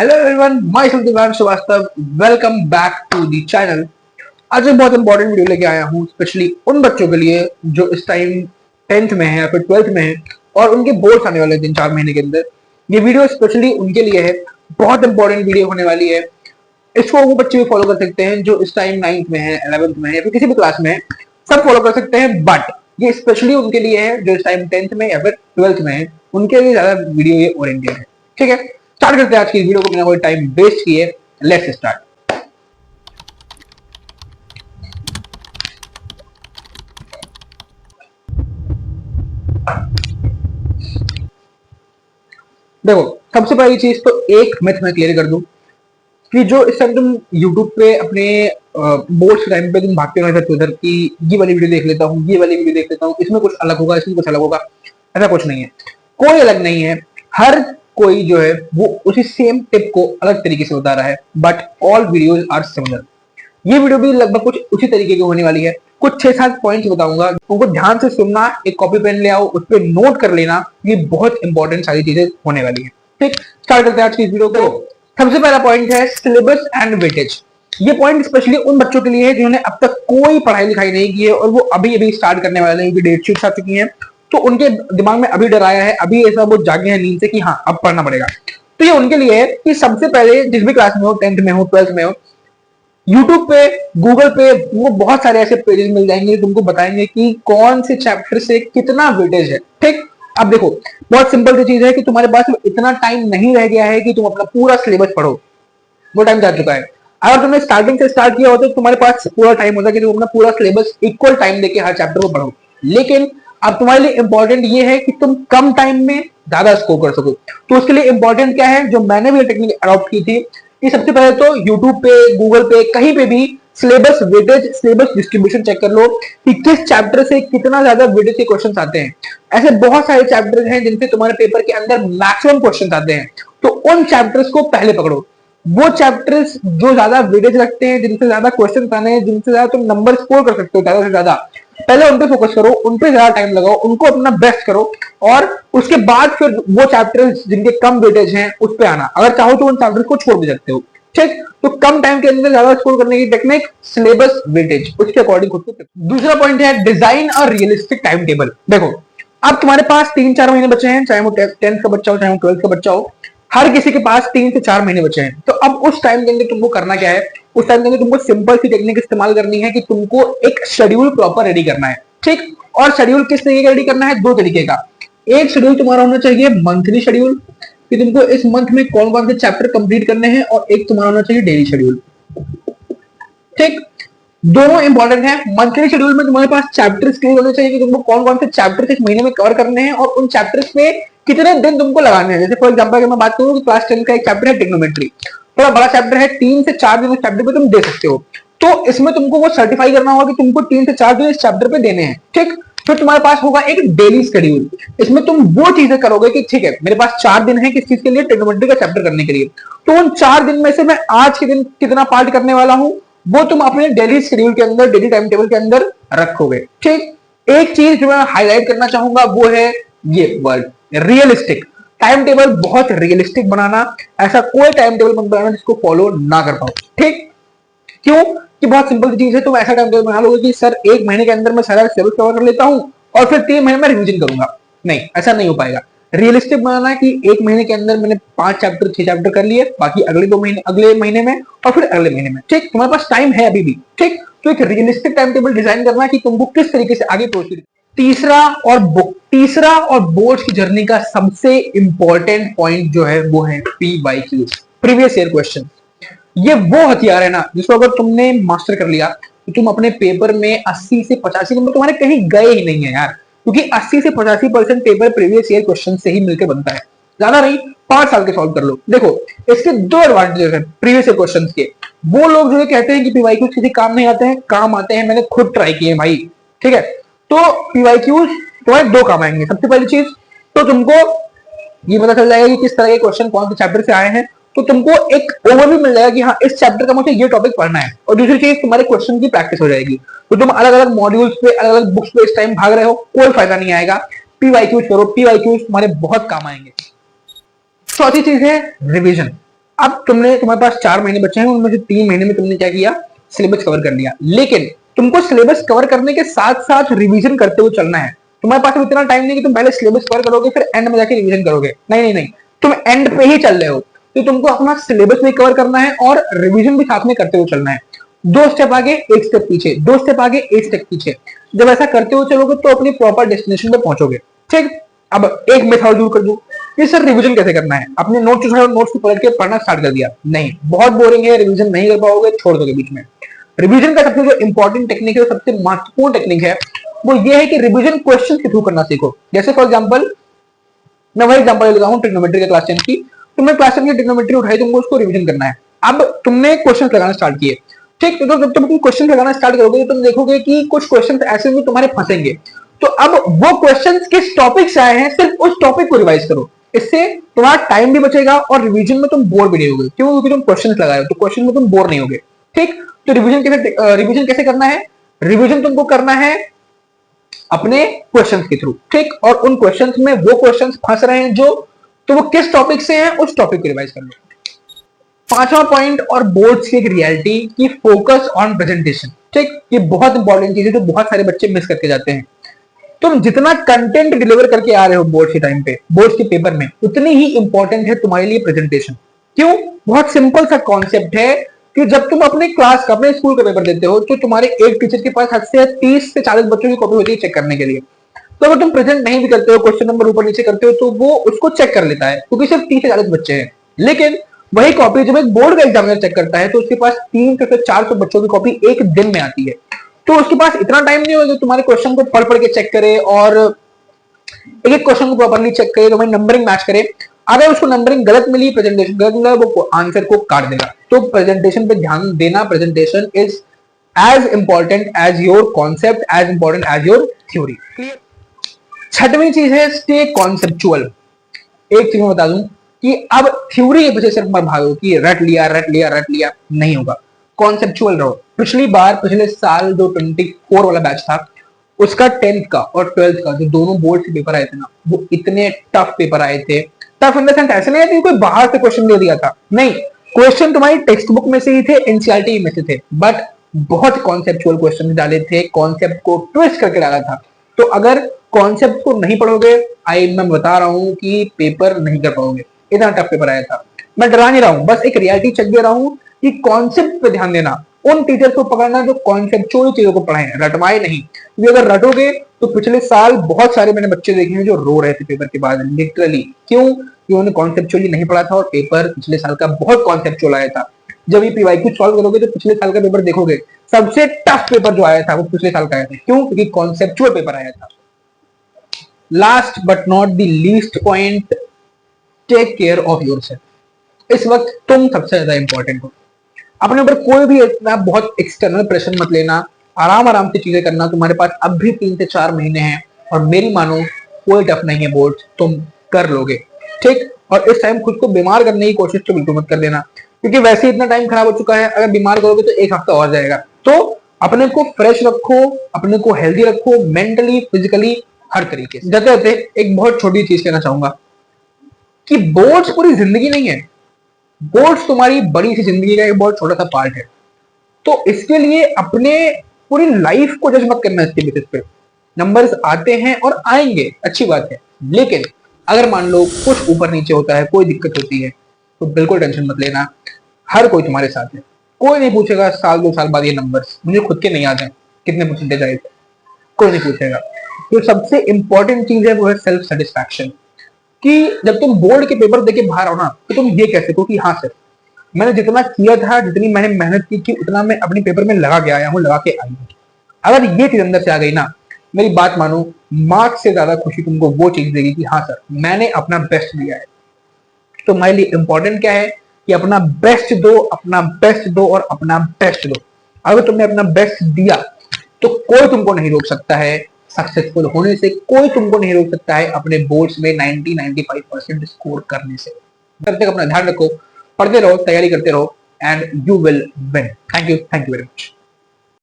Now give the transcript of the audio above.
Hello everyone, myself Divyansh Shrivastava. Welcome back to the channel. आज एक बहुत इंपॉर्टेंट वीडियो लेके आया हूँ, स्पेशली उन बच्चों के लिए जो इस टाइम 10th में है या फिर 12th में है और उनके बोर्ड्स आने वाले 3-4 महीने के अंदर। ये वीडियो स्पेशली उनके लिए है। बहुत इंपॉर्टेंट वीडियो होने वाली है। इसको वो बच्चे भी फॉलो कर सकते हैं जो इस टाइम 9th में है, 11th में है या फिर किसी भी क्लास में है, सब फॉलो कर सकते हैं। बट ये स्पेशली उनके लिए है जो इस टाइम 10th में या फिर 12th में है, उनके लिए ज्यादा वीडियो ये ओरिएंटेड है। ठीक है, स्टार्ट करते हैं आज की वीडियो को बिना कोई टाइम वेस्ट किए। Let's start. देखो, सबसे पहली चीज तो एक मिथ मैं क्लियर कर दूं कि जो इस टाइम तुम YouTube पे अपने बोर्ड्स टाइम पे तुम भागते हो इधर उधर की ये वाली वीडियो देख लेता हूँ, ये वाली वीडियो देख लेता हूँ, इसमें कुछ अलग होगा, इसमें कुछ अलग होगा, ऐसा कुछ नहीं है। कोई अलग नहीं है। हर कोई जो है वो उसी सेम टिप को अलग तरीके से बता रहा है, but all videos are similar. ये वीडियो भी लगभग कुछ उसी तरीके की होने वाली है। कुछ 6-7 पॉइंट्स बताऊंगा, उनको ध्यान से सुनना, एक कॉपी पेन ले आओ, उस पर नोट कर लेना। ये बहुत इंपॉर्टेंट सारी चीजें होने वाली है। ठीक, स्टार्ट करते हैं आज की इस वीडियो को। सबसे पहला पॉइंट है सिलेबस एंड वेटेज। ये पॉइंट स्पेशली उन बच्चों के लिए है जिन्होंने अब तक कोई पढ़ाई लिखाई नहीं की है और वो अभी अभी स्टार्ट करने वाले हैं, डेट शीट्स आ चुकी हैं, तो उनके दिमाग में अभी डर आया है, अभी ऐसा वो जागे हैं नींद से कि हाँ अब पढ़ना पड़ेगा। तो ये उनके लिए है कि सबसे पहले जिस भी क्लास में हो, 10th में हो, 12th में हो, यूट्यूब पे, गूगल पे वो बहुत सारे ऐसे पेजेस मिल जाएंगे तुमको बताएंगे कि कौन से चैप्टर से कितना वेटेज है। ठीक, अब देखो, बहुत सिंपल सी चीज है कि तुम्हारे पास इतना टाइम नहीं रह गया है कि तुम अपना पूरा सिलेबस पढ़ो। वो टाइम जा चुका है। अगर तुमने स्टार्टिंग से स्टार्ट किया होता तो तुम्हारे पास पूरा टाइम होता कि तुम अपना पूरा सिलेबस इक्वल टाइम देके हर चैप्टर को पढ़ो। लेकिन अब तुम्हारे लिए इंपॉर्टेंट ये है कि तुम कम टाइम में ज्यादा स्कोर कर सको। तो उसके लिए इंपॉर्टेंट क्या है, जो मैंने भी टेक्निक अडॉप्ट की थी, कि सबसे पहले तो यूट्यूब पे, गूगल पे, कहीं पे भी syllabus weightage, syllabus distribution check कर लो कि किस चैप्टर से कितना ज्यादा वेटेज के क्वेश्चंस आते हैं। ऐसे बहुत सारे चैप्टर्स हैं जिनसे तुम्हारे पेपर के अंदर मैक्सिमम क्वेश्चंस आते हैं, तो उन चैप्टर्स को पहले पकड़ो। वो चैप्टर्स जो ज्यादा वेटेज रखते हैं, जिनसे ज्यादा क्वेश्चन आने हैं, जिनसे ज्यादा तुम नंबर स्कोर कर सकते हो ज्यादा से ज्यादा, पहले उन पे फोकस करो, उन पे ज्यादा टाइम लगाओ, उनको अपना बेस्ट करो और उसके बाद फिर वो चैप्टर्स जिनके कम वेटेज हैं उस पे आना। अगर चाहो तो उन चैप्टर्स को छोड़ भी सकते हो। ठीक, तो कम टाइम के अंदर ज्यादा स्कोर करने की टेक्निक सिलेबस वेटेज, उसके अकॉर्डिंग खुद को। दूसरा पॉइंट है डिजाइन और रियलिस्टिक टाइम टेबल। देखो, अब तुम्हारे पास 3-4 महीने बचे हैं, चाहे वो 10th का बच्चा हो, चाहे वो 12th का बच्चा हो, हर किसी के पास 3 से 4 महीने बचे हैं। तो अब उस टाइम के अंदर तुमको करना क्या है, उस टाइम के अंदर तुमको सिंपल सी टेक्निक इस्तेमाल करनी है कि तुमको एक शेड्यूल प्रॉपर रेडी करना है। ठीक, और शेड्यूल किस तरीके का रेडी करना है, 2 तरीके का। एक शेड्यूल तुम्हारा होना चाहिए मंथली शेड्यूल, कि तुमको इस मंथ में कौन कौन से चैप्टर कंप्लीट करने हैं, और एक तुम्हारा होना चाहिए डेली शेड्यूल। ठीक, दोनों इंपॉर्टेंट है। मंथली शेड्यूल में तुम्हारे पास चैप्टर्स क्लियर होने चाहिए कि तुमको कौन कौन से चैप्टर्स एक महीने में कवर करने हैं और उन चैप्टर्स पे कितने दिन तुमको लगाने हैं। जैसे फॉर एग्जांपल अगर मैं बात करूं कि क्लास 10 का एक चैप्टर है ट्रिग्नोमेट्री, थोड़ा बड़ा चैप्टर है, 3 से 4 दिन उस चैप्टर पे तुम दे सकते हो। तो इसमें तुमको वो सर्टिफाई करना होगा कि तुमको 3 से 4 दिन इस चैप्टर पे देने हैं। ठीक, फिर तुम्हारे पास होगा एक डेली शेड्यूल। इसमें तुम वो चीजें करोगे कि ठीक है, मेरे पास 4 दिन है किस चीज के लिए, ट्रिग्नोमेट्री का चैप्टर करने के लिए, तो उन 4 दिन में से मैं आज के दिन कितना पार्ट करने वाला हूं वो तुम अपने डेली शेड्यूल के अंदर, डेली टाइम टेबल के अंदर रखोगे। ठीक, एक चीज जो मैं हाईलाइट करना चाहूंगा वो है ये वर्ड रियलिस्टिक। टाइम टेबल बहुत रियलिस्टिक बनाना, ऐसा कोई टाइम टेबल मत बनाना जिसको फॉलो ना कर पाओ। ठीक, क्यों, कि बहुत सिंपल चीज है, तुम ऐसा टाइम टेबल बना लोगे कि सर 1 महीने के अंदर मैं सारा सिलेबस कवर कर लेता हूं और फिर 3 महीने में रिवीजन करूंगा। नहीं, ऐसा नहीं हो पाएगा। रियलिस्टिक बनाना है कि 1 महीने के अंदर मैंने 5 चैप्टर 6 चैप्टर कर लिए, बाकी अगले 2 महीने, अगले महीने में और फिर अगले महीने में। ठीक, तुम्हारे पास टाइम है अभी भी। ठीक, तो एक रियलिस्टिक टाइम टेबल डिजाइन करना है कि तुमको किस तरीके से आगे प्रोसीड। तीसरा और बोर्ड की जर्नी का सबसे इंपॉर्टेंट पॉइंट जो है वो है PYQs, प्रीवियस ईयर क्वेश्चन। ये वो हथियार है ना जिसको अगर तुमने मास्टर कर लिया तो तुम अपने पेपर में 80 से 85 नंबर तुम्हारे कहीं गए ही नहीं है यार, क्योंकि 80 से 85% पेपर प्रीवियस ईयर क्वेश्चन से ही मिलकर बनता है। ज्यादा नहीं, 5 साल के सॉल्व कर लो। देखो, इसके 2 एडवांटेजेस है प्रीवियस ईयर क्वेश्चन के। वो लोग जो है कहते हैं कि पीवाईक्यू किसी काम नहीं आते हैं, काम आते हैं, मैंने खुद ट्राई किए भाई। ठीक है, तो पीवाईक्यू तुम्हारे 2 काम आएंगे। सबसे पहली चीज तो तुमको ये पता चल जाएगा कि किस तरह के क्वेश्चन कौन से चैप्टर से आए हैं, तो तुमको एक ओवरव्यू मिल जाएगा कि हाँ इस चैप्टर का मुझे ये टॉपिक पढ़ना है। और दूसरी चीज, तुम्हारे क्वेश्चन की प्रैक्टिस हो जाएगी। तो तुम अलग अलग मॉड्यूल्स पे, अलग अलग बुक्स पे इस टाइम भाग रहे हो, कोई फायदा नहीं आएगा। पीवाईक्यूज करो, पीवाईक्यूज तुम्हारे बहुत काम आएंगे। चौथी चीज है रिवीजन। अब तुम्हारे पास 4 महीने बचे हैं, उनमें से 3 महीने में तुमने क्या किया, सिलेबस कवर कर लिया। लेकिन तुमको सिलेबस कवर करने के साथ साथ रिवीजन करते हुए चलना है। तुम्हारे पास इतना टाइम नहीं कि तुम पहले सिलेबस कवर करोगे फिर एंड में जाके रिवीजन करोगे, नहीं नहीं नहीं, तुम एंड पे ही चल रहे हो, तो तुमको अपना सिलेबस भी कवर करना है और रिवीजन भी साथ में करते हुए चलना है। 2 स्टेप आगे 1 स्टेप पीछे, 2 स्टेप आगे 1 स्टेप पीछे। जब ऐसा करते हुए चलोगे तो अपनी प्रॉपर डेस्टिनेशन पे पहुंचोगे। ठीक, अब एक मेथड दूर कर दूं कि सर रिवीजन कैसे करना है। अपने नोट्स उठाए और नोट्स को पलट के पढ़ना स्टार्ट कर दिया, नहीं, बहुत बोरिंग है, रिवीजन नहीं कर पाओगे, छोड़ दोगे बीच में। रिवीजन का सबसे जो इंपॉर्टेंट टेक्निक है, सबसे महत्वपूर्ण टेक्निक है, वो ये है कि रिवीजन क्वेश्चन के थ्रू करना सीखो। जैसे फॉर एग्जांपल मैं वही एग्जांपल लेता हूं ट्रिग्नोमेट्री का क्लास 10 की। तुमने क्लास 10 की ट्रिग्नोमेट्री उठाई, तुमको उसको रिवीजन करना है। अब तुमने क्वेश्चन लगाना स्टार्ट किए, ठीक, तो जब तुम क्वेश्चन लगाना स्टार्ट करोगे तो तुम देखोगे कि कुछ क्वेश्चन ऐसे होंगे तुम्हारे फंसेंगे। तो अब वो क्वेश्चन किस टॉपिक से आए हैं, सिर्फ उस टॉपिक को रिवाइज करो। इससे तुम्हारा टाइम भी बचेगा और रिवीजन में तुम बोर भी नहीं होगे। क्यों? क्योंकि तुम क्वेश्चन लगाए हो, तो क्वेश्चन में तुम बोर नहीं होगे। ठीक, तो रिवीजन कैसे करना है? रिवीजन तुमको करना है अपने क्वेश्चंस के थ्रू, ठीक, और उन क्वेश्चंस में वो क्वेश्चंस फंस रहे हैं जो, तो वो किस टॉपिक से हैं उस टॉपिक को रिवाइज कर लो। 5वां पॉइंट और बोर्ड्स की एक रियलिटी की फोकस ऑन प्रेजेंटेशन। ठीक, ये बहुत इंपॉर्टेंट चीज है जो बहुत सारे बच्चे मिस करके जाते हैं। तुम जितना कंटेंट डिलीवर करके आ रहे हो बोर्ड के टाइम पे, बोर्ड के पेपर में, उतनी ही इंपॉर्टेंट है तुम्हारे लिए प्रेजेंटेशन। क्यों? बहुत सिंपल सा कॉन्सेप्ट है कि जब तुम अपने क्लास का, अपने स्कूल का पेपर देते हो तो तुम्हारे एक टीचर के पास हद से 30 से 40 बच्चों की कॉपी होती है चेक करने के लिए। तो अगर तुम प्रेजेंट नहीं भी करते हो, क्वेश्चन नंबर ऊपर नीचे करते हो, तो वो उसको चेक कर लेता है क्योंकि सिर्फ 30 से 40 बच्चे हैं। लेकिन वही कॉपी जब एक बोर्ड का एग्जामिनर चेक करता है तो उसके पास 300 से 400 बच्चों की कॉपी एक दिन में आती है। तो उसके पास इतना टाइम नहीं होगा तुम्हारे क्वेश्चन को पढ़ पढ़ के चेक करे और एक एक क्वेश्चन को प्रॉपर्ली चेक करे, तुम्हारी नंबरिंग मैच करे। अगर उसको नंबरिंग गलत मिली, प्रेजेंटेशन गलत मिला, वो आंसर को काट देगा। तो प्रेजेंटेशन पे ध्यान देना, presentation is as important as your concept, as important as your theory. Clear? 6वीं चीज है स्टे कॉन्सेप्चुअल। एक चीज मैं बता दूं कि अब थ्योरी के पीछे सिर्फ मत भागो कि रट लिया रट लिया रट लिया, नहीं होगा। कॉन्सेप्चुअल रहो। पिछले साल जो 24 वाला बैच था, उसका 10th का और 12th का जो दोनों बोर्ड से पेपर आए थे ना, वो इतने टफ पेपर आए थे। टफ इन द सेंस ऐसे नहीं है कोई बाहर से क्वेश्चन दे दिया था, नहीं, क्वेश्चन तुम्हारी टेक्स्ट बुक में से ही थे, एनसीईआरटी में से थे, बट बहुत कॉन्सेप्चुअल क्वेश्चन डाले थे, कॉन्सेप्ट को ट्विस्ट करके डाला था। तो अगर कॉन्सेप्ट को नहीं पढ़ोगे, मैं बता रहा हूं कि पेपर नहीं कर पाओगे। इतना टफ पेपर आया था। मैं डरा नहीं रहा हूं, बस एक रियलिटी चेक दे रहा हूं कि कॉन्सेप्ट पे ध्यान देना, उन टीचर्स को पकड़ना जो कॉन्सेप्चुअल चीजों को पढ़ाए, रटवाए नहीं। क्योंकि अगर रटोगे तो पिछले साल बहुत सारे मैंने बच्चे देखे हैं जो रो रहे थे पेपर के बाद, लिटरली। क्यों? कि उन्होंने कॉन्सेप्चुअली नहीं पढ़ा था और पेपर पिछले साल का बहुत कॉन्सेप्चुअल आया था। जब ये पीवाईक्यू सॉल्व करोगे तो पिछले साल का पेपर देखोगे, सबसे टफ पेपर जो आया था वो पिछले साल का आया था। क्यों? क्योंकि कॉन्सेप्चुअल पेपर आया था। Last but not the least point, take care of yourself. इस वक्त तुम सबसे ज्यादा इंपॉर्टेंट हो। अपने ऊपर कोई भी इतना बहुत एक्सटर्नल प्रेशर मत लेना, आराम आराम से चीजें करना। तुम्हारे पास अब भी 3 से 4 महीने हैं और मेरी मानो कोई टफ नहीं है, बोर्ड तुम कर लोगे। ठीक, और इस टाइम खुद को बीमार करने की कोशिश तो बिल्कुल मत कर देना, क्योंकि वैसे इतना टाइम खराब हो चुका है। अगर बीमार करोगे तो 1 हफ्ता और जाएगा। तो अपने को फ्रेश रखो, अपने को हेल्दी रखो, मेंटली, फिजिकली, हर तरीके से। जाते जाते एक बहुत छोटी चीज कहना चाहूंगा कि बोर्ड्स पूरी जिंदगी नहीं है, बोर्ड्स तुम्हारी बड़ी सी जिंदगी का एक बहुत छोटा सा पार्ट है। तो इसके लिए अपने पूरी लाइफ को जज मत करना इसके बेसिस पे। नंबर्स आते हैं और आएंगे, अच्छी बात है, लेकिन अगर मान लो कुछ ऊपर नीचे होता है, कोई दिक्कत होती है, तो बिल्कुल टेंशन मत लेना। हर कोई तुम्हारे साथ है, कोई नहीं पूछेगा साल 2 साल बाद ये नंबर्स, मुझे खुद के नहीं याद है कितने परसेंटेज आए थे, कोई नहीं पूछेगा। तो सबसे इंपॉर्टेंट चीज है वो है सेल्फ सेटिस्फैक्शन, कि जब तुम बोर्ड के पेपर देके बाहर आओ ना, तो तुम ये कह सको कि हाँ सर, मैंने जितना किया था, जितनी मैंने मेहनत की थी, उतना मैं अपने पेपर में लगा के आया हूँ, लगा के आई हूँ। अगर ये चीज अंदर से आ गई ना, मेरी बात मानो, मार्क्स से ज्यादा खुशी तुमको वो चीज देगी कि हाँ सर, मैंने अपना बेस्ट दिया है। तो हमारे लिए इंपॉर्टेंट क्या है कि अपना बेस्ट दो, अपना बेस्ट दो और अपना बेस्ट दो। अगर तुमने अपना बेस्ट दिया तो कोई तुमको नहीं रोक सकता है सक्सेसफुल होने से, कोई तुमको नहीं रोक सकता है अपने बोर्ड्स में 90-95% स्कोर करने से। तब तक अपना ध्यान रखो, पढ़ते रहो, तैयारी करते रहो, and you will win. Thank you very much.